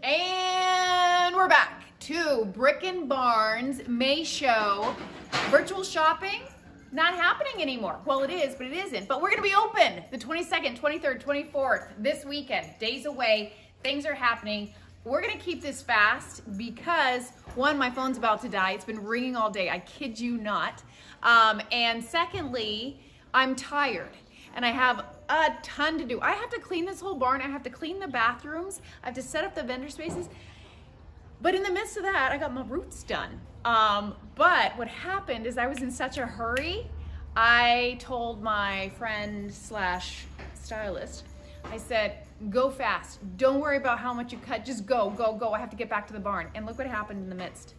And we're back to Brick and Barn's May show. Virtual shopping, not happening anymore. Well, it is, but it isn't. But we're gonna be open the 22nd, 23rd, 24th, this weekend. Days away, things are happening. We're gonna keep this fast because one, my phone's about to die. It's been ringing all day, I kid you not. And secondly, I'm tired and I have a ton to do. I have to clean this whole barn. I have to clean the bathrooms. I have to set up the vendor spaces. But in the midst of that, I got my roots done. But what happened is I was in such a hurry. I told my friend slash stylist, I said, go fast. Don't worry about how much you cut. Just go, go, go. I have to get back to the barn. And look what happened in the midst.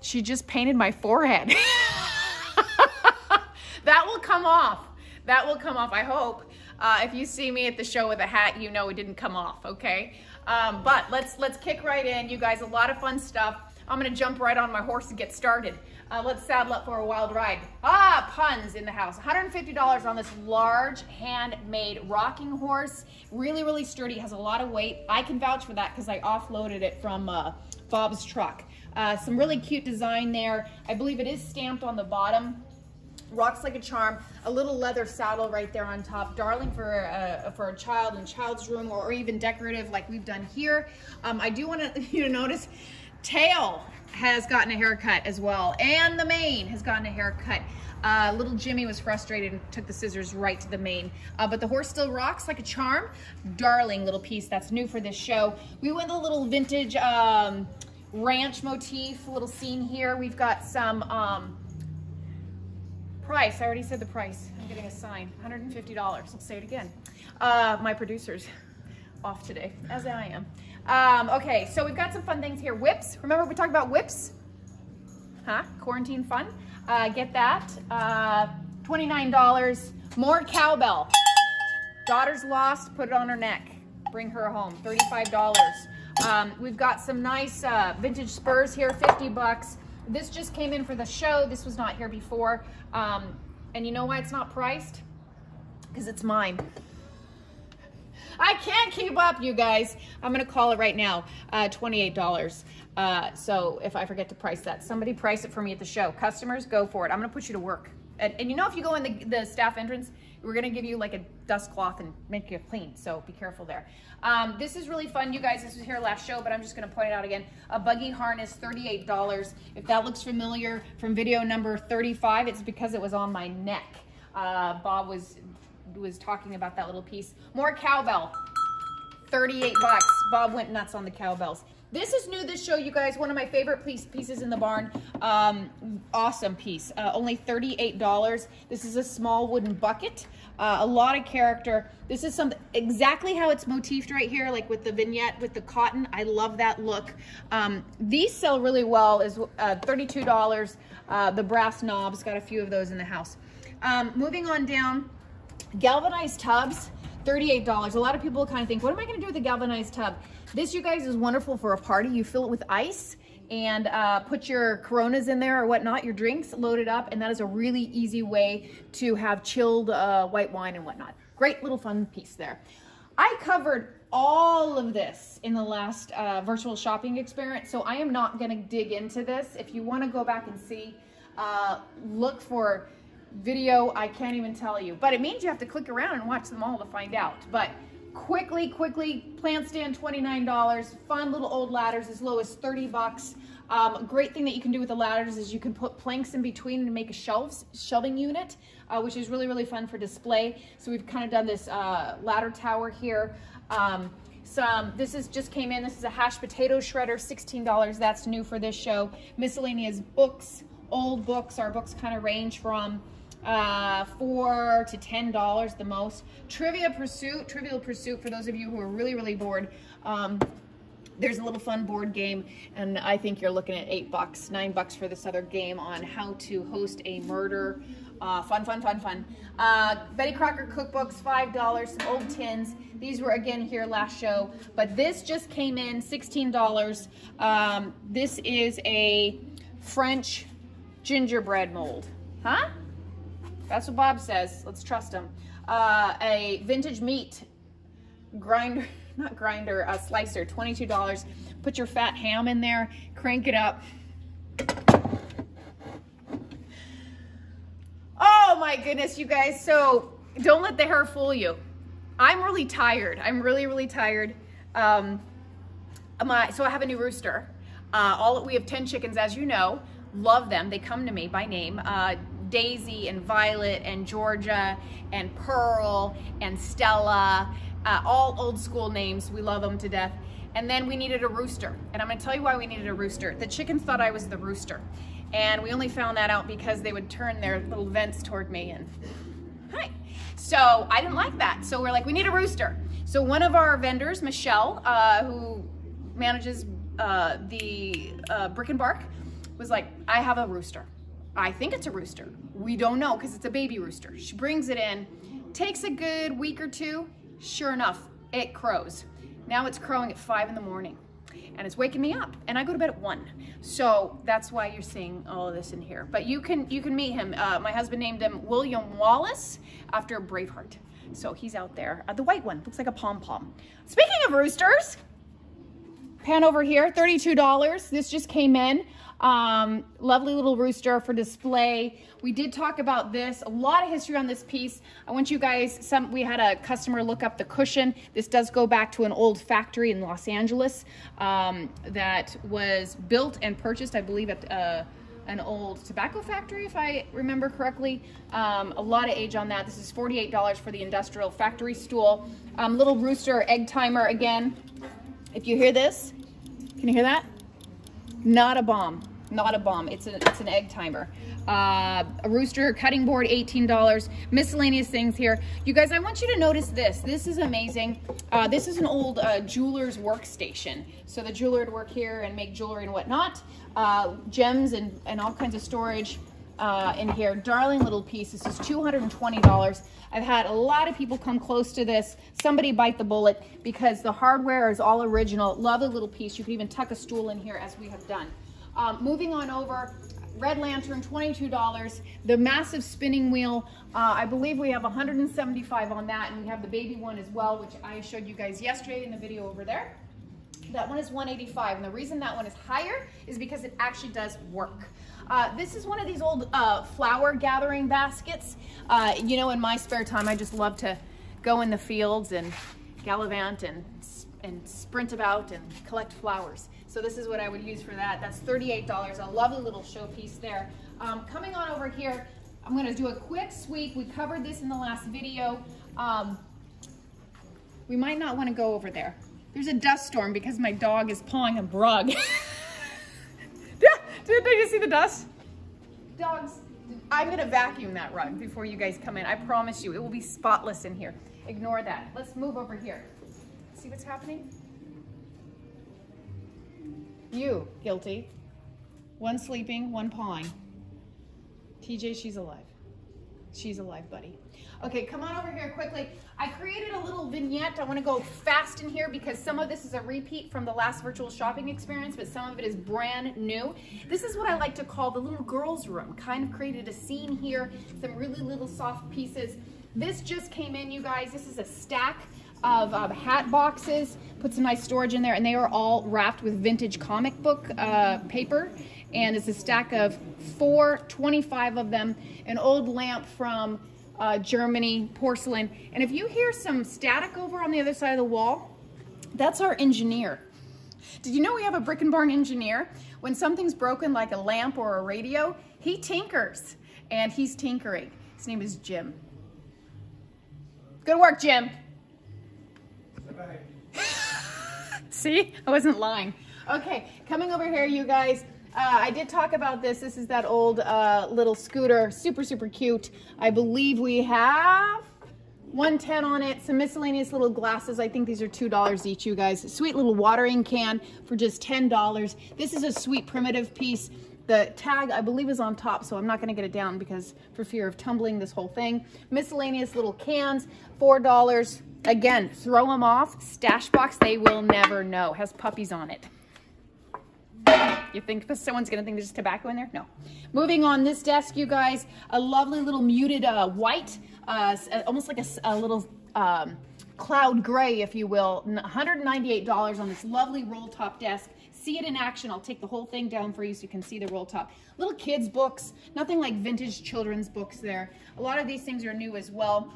She just painted my forehead. That will come off. That will come off, I hope. If you see me at the show with a hat, you know it didn't come off, okay? But let's kick right in. You guys, a lot of fun stuff. I'm gonna jump right on my horse and get started. Let's saddle up for a wild ride. Puns in the house. $150 on this large handmade rocking horse. Really, really sturdy, has a lot of weight. I can vouch for that because I offloaded it from Bob's truck. Some really cute design there. I believe it is stamped on the bottom. Rocks like a charm. A little leather saddle right there on top. Darling for a child in child's room, or even decorative like we've done here. I do want you to notice tail has gotten a haircut as well, and the mane has gotten a haircut. Little Jimmy was frustrated and took the scissors right to the mane, but the horse still rocks like a charm. Darling little piece that's new for this show. We went a little vintage ranch motif, little scene here. We've got some price. I already said the price. I'm getting a sign. $150. I'll say it again. My producer's off today, as I am. Okay, so we've got some fun things here. Whips. Remember we talked about whips? Huh? Quarantine fun. Get that. $29. More cowbell. Daughter's lost. Put it on her neck. Bring her home. $35. We've got some nice vintage spurs here. 50 bucks. This just came in for the show. This was not here before. And you know why it's not priced? Because it's mine. I can't keep up, you guys. I'm gonna call it right now, $28. So if I forget to price that, somebody price it for me at the show. Customers, go for it. I'm gonna put you to work. And you know, if you go in the staff entrance, we're gonna give you like a dust cloth and make you clean, so be careful there. This is really fun, you guys. This was here last show, but I'm just gonna point it out again. A buggy harness, $38. If that looks familiar from video number 35, it's because it was on my neck. Bob was talking about that little piece. More cowbell, 38 bucks. Bob went nuts on the cowbells. This is new this show, you guys. One of my favorite pieces in the barn. Awesome piece. Only $38. This is a small wooden bucket. A lot of character. This is something exactly how it's motifed right here, like with the vignette with the cotton. I love that look. These sell really well. Is $32. The brass knobs, got a few of those in the house. Moving on down, galvanized tubs. $38. A lot of people kind of think, what am I going to do with a galvanized tub? This, you guys, is wonderful for a party. You fill it with ice and put your Coronas in there or whatnot, your drinks, load it up, and that is a really easy way to have chilled white wine and whatnot. Great little fun piece there. I covered all of this in the last virtual shopping experience, so I am not going to dig into this. If you want to go back and see, look for video, I can't even tell you, but it means you have to click around and watch them all to find out. But quickly, plant stand, $29. Fun little old ladders as low as 30 bucks. Great thing that you can do with the ladders is you can put planks in between and make a shelving unit, which is really, really fun for display. So we've kind of done this ladder tower here. This is just came in. This is a hashed potato shredder, $16. That's new for this show. Miscellaneous books, old books. Our books kind of range from $4 to $10 the most. Trivial Pursuit for those of you who are really, really bored. There's a little fun board game, and I think you're looking at $8, $9 for this other game on how to host a murder. Fun. Betty Crocker cookbooks, $5. Some old tins. These were again here last show, but this just came in, $16. This is a French gingerbread mold. Huh? That's what Bob says. Let's trust him. A vintage meat grinder. not grinder, slicer, $22. Put your fat ham in there, crank it up. Oh my goodness, you guys. So don't let the hair fool you. I'm really tired. I'm really, really tired. So I have a new rooster. We have 10 chickens, as you know. Love them. They come to me by name. Daisy and Violet and Georgia and Pearl and Stella, all old school names. We love them to death. And then we needed a rooster. And I'm gonna tell you why we needed a rooster. The chickens thought I was the rooster. And we only found that out because they would turn their little vents toward me and hi. So I didn't like that. So we're like, we need a rooster. So one of our vendors, Michelle, who manages the Brick and Bark, was like, I have a rooster. I think it's a rooster. We don't know because it's a baby rooster. She brings it in, takes a good week or two. Sure enough, it crows. Now it's crowing at 5 in the morning and it's waking me up and I go to bed at 1. So that's why you're seeing all of this in here. But you can meet him. My husband named him William Wallace after Braveheart. So he's out there. The white one looks like a pom-pom. Speaking of roosters, pan over here, $32. This just came in. Lovely little rooster for display. We did talk about this, a lot of history on this piece. I want you guys, we had a customer look up the cushion. This does go back to an old factory in Los Angeles that was built and purchased, I believe, at an old tobacco factory, if I remember correctly. A lot of age on that. This is $48 for the industrial factory stool. Little rooster egg timer again. If you hear this, can you hear that? Not a bomb. Not a bomb. It's an egg timer. A rooster cutting board, $18. Miscellaneous things here. You guys, I want you to notice this. This is amazing. This is an old jeweler's workstation. So the jeweler would work here and make jewelry and whatnot. Gems and all kinds of storage in here. Darling little piece. This is $220. I've had a lot of people come close to this. Somebody bite the bullet because the hardware is all original. Lovely little piece. You can even tuck a stool in here as we have done. Moving on over, red lantern, $22. The massive spinning wheel, I believe we have 175 on that, and we have the baby one as well, which I showed you guys yesterday in the video over there. That one is $185, and the reason that one is higher is because it actually does work. This is one of these old flower gathering baskets. You know, in my spare time, I just love to go in the fields and gallivant and sprint about and collect flowers. So this is what I would use for that. That's $38, a lovely little showpiece there. Coming on over here, I'm gonna do a quick sweep. We covered this in the last video. We might not wanna go over there. There's a dust storm because my dog is pawing a rug. Did you see the dust? Dogs, I'm gonna vacuum that rug before you guys come in. I promise you, it will be spotless in here. Ignore that. Let's move over here. See what's happening? You, guilty. One sleeping, one pawing. TJ, she's alive. She's alive, buddy. Okay, come on over here quickly. I created a little vignette. I want to go fast in here because some of this is a repeat from the last virtual shopping experience, but some of it is brand new. This is what I like to call the little girl's room. Kind of created a scene here, some really little soft pieces. This just came in, you guys. This is a stack of hat boxes. Put some nice storage in there, and they are all wrapped with vintage comic book paper. And it's a stack of 25 of them. An old lamp from Germany, porcelain. And if you hear some static over on the other side of the wall, that's our engineer. Did you know we have a Brick and Barn engineer? When something's broken, like a lamp or a radio, he tinkers, and he's tinkering. His name is Jim. Good work, Jim. See, I wasn't lying. Okay, coming over here, you guys. I did talk about this. This is that old little scooter, super, super cute. I believe we have 110 on it, some miscellaneous little glasses. I think these are $2 each, you guys. Sweet little watering can for just $10. This is a sweet primitive piece. The tag, I believe, is on top, so I'm not gonna get it down because for fear of tumbling this whole thing. Miscellaneous little cans, $4. Again, throw them off. Stash box, they will never know. Has puppies on it. You think someone's gonna think there's tobacco in there? No. Moving on this desk, you guys, a lovely little muted white, almost like a little cloud gray, if you will. $198 on this lovely roll top desk. See it in action. I'll take the whole thing down for you so you can see the roll top. Little kids books, nothing like vintage children's books there. A lot of these things are new as well.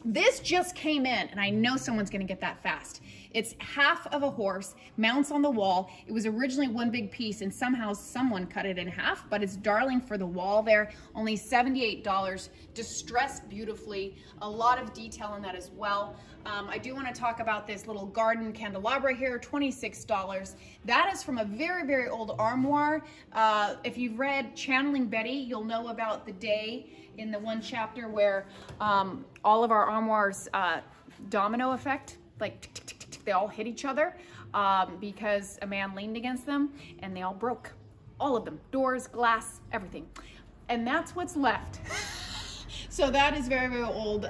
This just came in, and I know someone's gonna get that fast. It's half of a horse, mounts on the wall. It was originally one big piece, and somehow someone cut it in half, but it's darling for the wall there. Only $78, distressed beautifully. A lot of detail in that as well. I do wanna talk about this little garden candelabra here, $26. That is from a very, very old armoire. If you've read Channeling Betty, you'll know about the day in the one chapter where all of our armoires domino effect, like tick, tick, tick, tick, tick, they all hit each other because a man leaned against them and they all broke. All of them, doors, glass, everything. And that's what's left. So that is very, very old.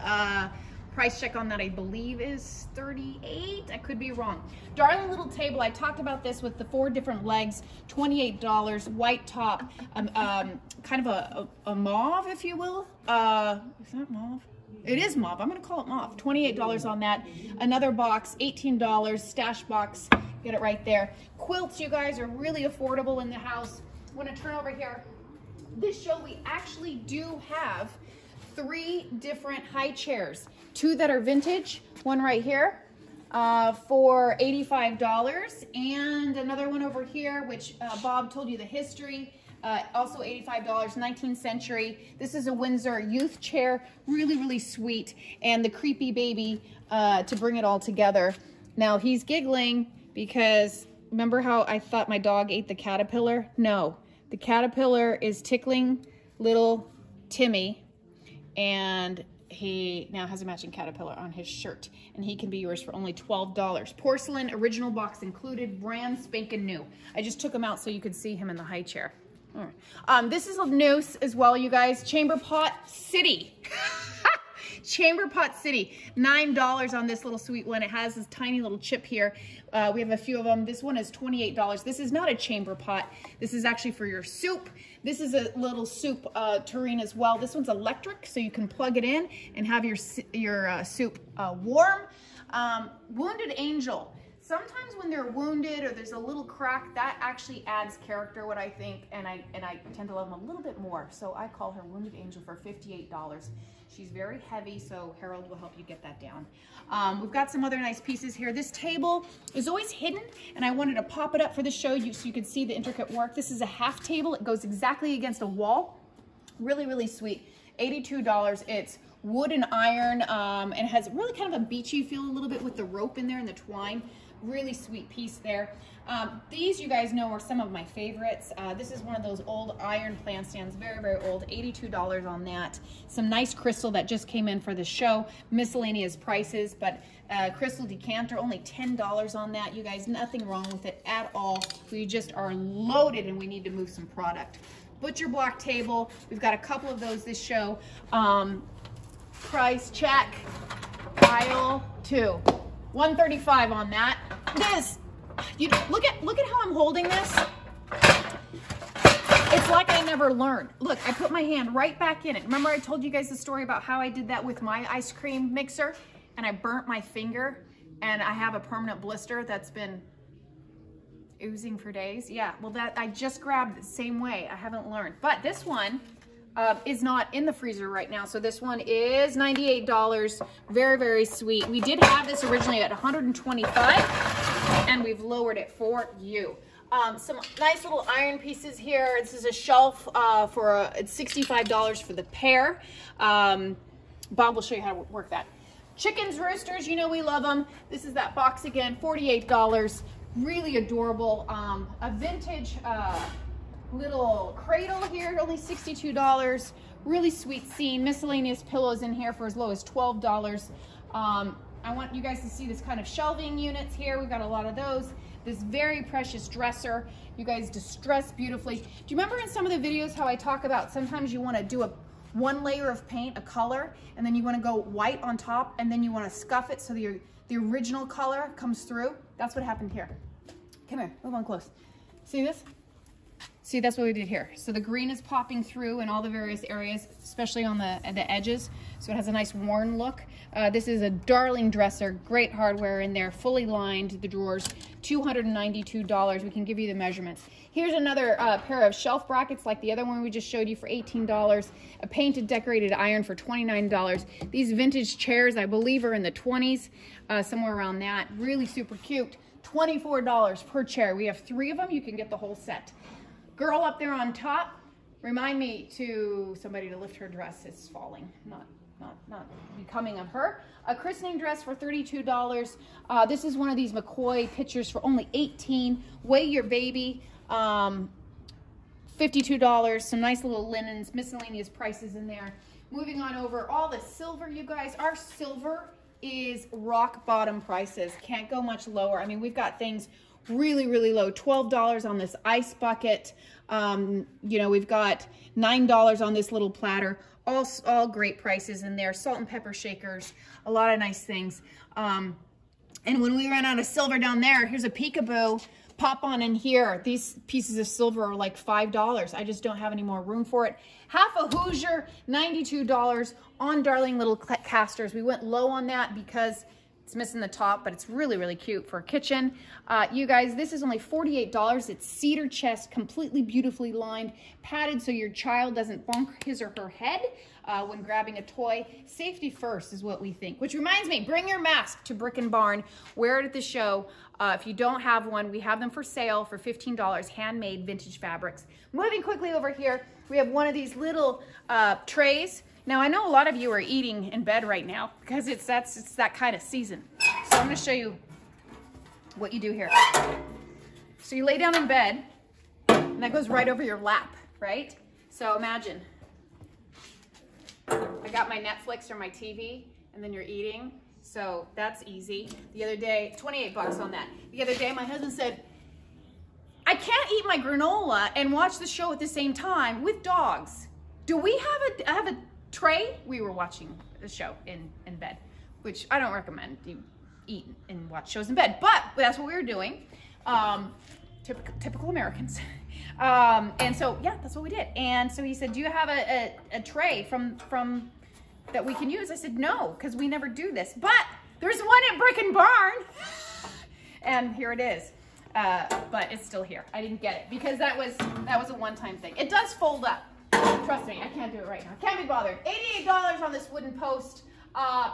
Price check on that, I believe, is $38. I could be wrong. Darling little table. I talked about this with the 4 different legs, $28, white top, kind of a mauve, if you will. Is that mauve? It is mauve. I'm going to call it mauve. $28 on that. Another box, $18. Stash box. Get it right there. Quilts, you guys, are really affordable in the house. I want to turn over here. This show, we actually do have 3 different high chairs. 2 that are vintage, one right here for $85, and another one over here, which Bob told you the history, also $85, 19th century. This is a Windsor youth chair, really, really sweet, and the creepy baby to bring it all together. Now he's giggling because remember how I thought my dog ate the caterpillar? No, the caterpillar is tickling little Timmy, and he now has a matching caterpillar on his shirt, and he can be yours for only $12. Porcelain, original box included, brand spanking new. I just took him out so you could see him in the high chair. All right. This is new as well, you guys. Chamber Pot City. Chamber Pot City, $9 on this little sweet one. It has this tiny little chip here. We have a few of them. This one is $28. This is not a chamber pot. This is actually for your soup. This is a little soup tureen as well. This one's electric, so you can plug it in and have your soup warm. Wounded Angel. Sometimes when they're wounded or there's a little crack, that actually adds character, what I think, and I tend to love them a little bit more. So I call her Wounded Angel for $58. She's very heavy, so Harold will help you get that down. We've got some other nice pieces here. This table is always hidden, and I wanted to pop it up for the show so you could see the intricate work. This is a half table. It goes exactly against a wall. Really, really sweet. $82. It's wood and iron, and it has really kind of a beachy feel a little bit with the rope in there and the twine. Really sweet piece there. These, you guys know, are some of my favorites. This is one of those old iron plant stands, very, very old, $82 on that. Some nice crystal that just came in for the show, miscellaneous prices, but crystal decanter, only $10 on that. You guys, nothing wrong with it at all. We just are loaded and we need to move some product. Butcher block table, we've got a couple of those this show. Price check, aisle 2. $135 on that. This, look at how I'm holding this. It's like I never learned. Look, I put my hand right back in it. Remember I told you guys the story about how I did that with my ice cream mixer and I burnt my finger and I have a permanent blister that's been oozing for days? Yeah, well that I just grabbed the same way. I haven't learned. But this one is not in the freezer right now. So this one is $98. Very, very sweet. We did have this originally at $125 and we've lowered it for you. Some nice little iron pieces here. This is a shelf for it's $65 for the pair. Bob will show you how to work that. Chickens, roosters, you know we love them. This is that box again, $48. Really adorable. A vintage little cradle here, only $62. Really sweet scene. Miscellaneous pillows in here for as low as $12. I want you guys to see this kind of shelving units here. We've got a lot of those. This very precious dresser. You guys distress beautifully. Do you remember in some of the videos how I talk about sometimes you want to do one layer of paint, a color, and then you want to go white on top, and then you want to scuff it so the original color comes through? That's what happened here. Come here, move on close. See this? See, that's what we did here. So the green is popping through in all the various areas, especially on the edges. So it has a nice worn look. This is a darling dresser, great hardware in there, fully lined, the drawers, $292. We can give you the measurements. Here's another pair of shelf brackets like the other one we just showed you for $18. A painted decorated iron for $29. These vintage chairs, I believe, are in the 20s, somewhere around that. Really super cute. $24 per chair. We have 3 of them. You can get the whole set. Girl up there on top, remind me to somebody to lift her dress. It's falling, not becoming of her. A christening dress for $32. This is one of these McCoy pictures for only $18. Weigh your baby. $52. Some nice little linens, miscellaneous prices in there. Moving on over, all the silver, you guys. Our silver is rock bottom prices. Can't go much lower. I mean, we've got things really, really low. $12 on this ice bucket. You know, we've got $9 on this little platter. All great prices in there. Salt and pepper shakers, a lot of nice things. And when we ran out of silver down there, here's a peekaboo. Pop on in here. These pieces of silver are like $5. I just don't have any more room for it. Half a Hoosier, $92 on darling little casters. We went low on that because it's missing the top, but it's really, really cute for a kitchen. You guys, this is only $48. It's cedar chest, completely beautifully lined, padded so your child doesn't bonk his or her head when grabbing a toy. Safety first is what we think. Which reminds me, bring your mask to Brick and Barn. Wear it at the show. If you don't have one, we have them for sale for $15, handmade vintage fabrics. Moving quickly over here, we have one of these little trays. Now, I know a lot of you are eating in bed right now because it's that kind of season. So I'm going to show you what you do here. So you lay down in bed, and that goes right over your lap, right? So imagine, I got my Netflix or my TV, and then you're eating. So that's easy. The other day, 28 bucks on that. The other day, my husband said, I can't eat my granola and watch the show at the same time with dogs. Do we have a tray? We were watching the show in bed, which I don't recommend you eat and watch shows in bed, but that's what we were doing. Typical Americans. And so, yeah, that's what we did. And so he said, do you have a tray from that we can use? I said, no, because we never do this, but there's one at Brick and Barn. And here it is. But it's still here. I didn't get it because that was a one-time thing. It does fold up. Trust me, I can't do it right now. Can't be bothered. $88 on this wooden post.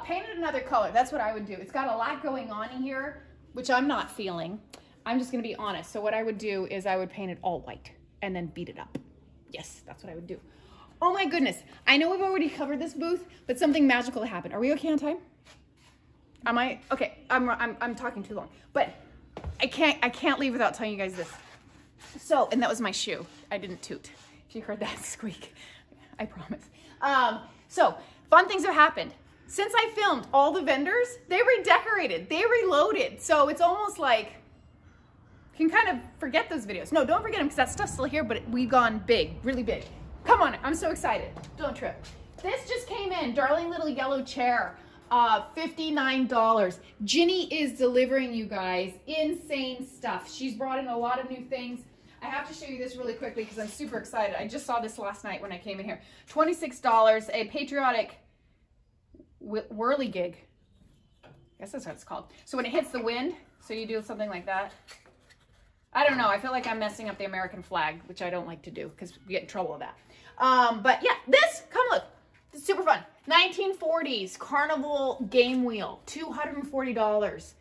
Paint it another color. That's what I would do. It's got a lot going on in here, which I'm not feeling. I'm just going to be honest. So what I would do is I would paint it all white and then beat it up. Yes, that's what I would do. Oh my goodness. I know we've already covered this booth, but something magical happened. Are we okay on time? Am I? Okay, I'm talking too long. But I can't leave without telling you guys this. So, and that was my shoe. I didn't toot. If you heard that squeak, I promise. So, fun things have happened. Since I filmed all the vendors, they redecorated, they reloaded. So it's almost like, you can kind of forget those videos. No, don't forget them because that stuff's still here, but we've gone big, really big. Come on, I'm so excited. Don't trip. This just came in, darling little yellow chair, $59. Ginny is delivering, you guys, insane stuff. She's brought in a lot of new things. I have to show you this really quickly because I'm super excited. I just saw this last night when I came in here. $26, a patriotic whirligig. I guess that's what it's called. So when it hits the wind, so you do something like that. I don't know. I feel like I'm messing up the American flag, which I don't like to do because we get in trouble with that. But yeah, this, come look. It's super fun. 1940s carnival game wheel, $240.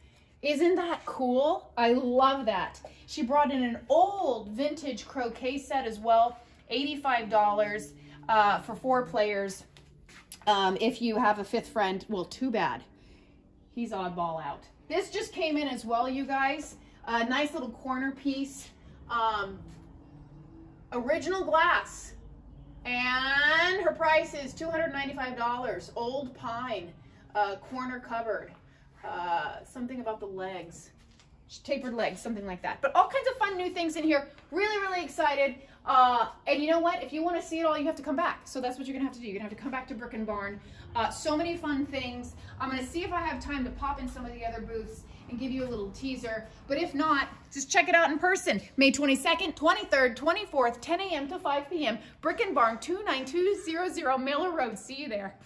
Isn't that cool? I love that. She brought in an old vintage croquet set as well, $85 for 4 players. If you have a 5th friend, well, too bad. He's oddball out. This just came in as well, you guys. A nice little corner piece. Original glass. And her price is $295. Old pine, corner covered. Something about the legs. tapered legs, something like that. But all kinds of fun new things in here. Really, really excited. And you know what? If you want to see it all, you have to come back. So that's what you're going to have to do. You're going to have to come back to Brick and Barn. So many fun things. I'm going to see if I have time to pop in some of the other booths and give you a little teaser. But if not, just check it out in person. May 22nd, 23rd, 24th, 10 a.m. to 5 p.m. Brick and Barn, 29200 Miller Road. See you there.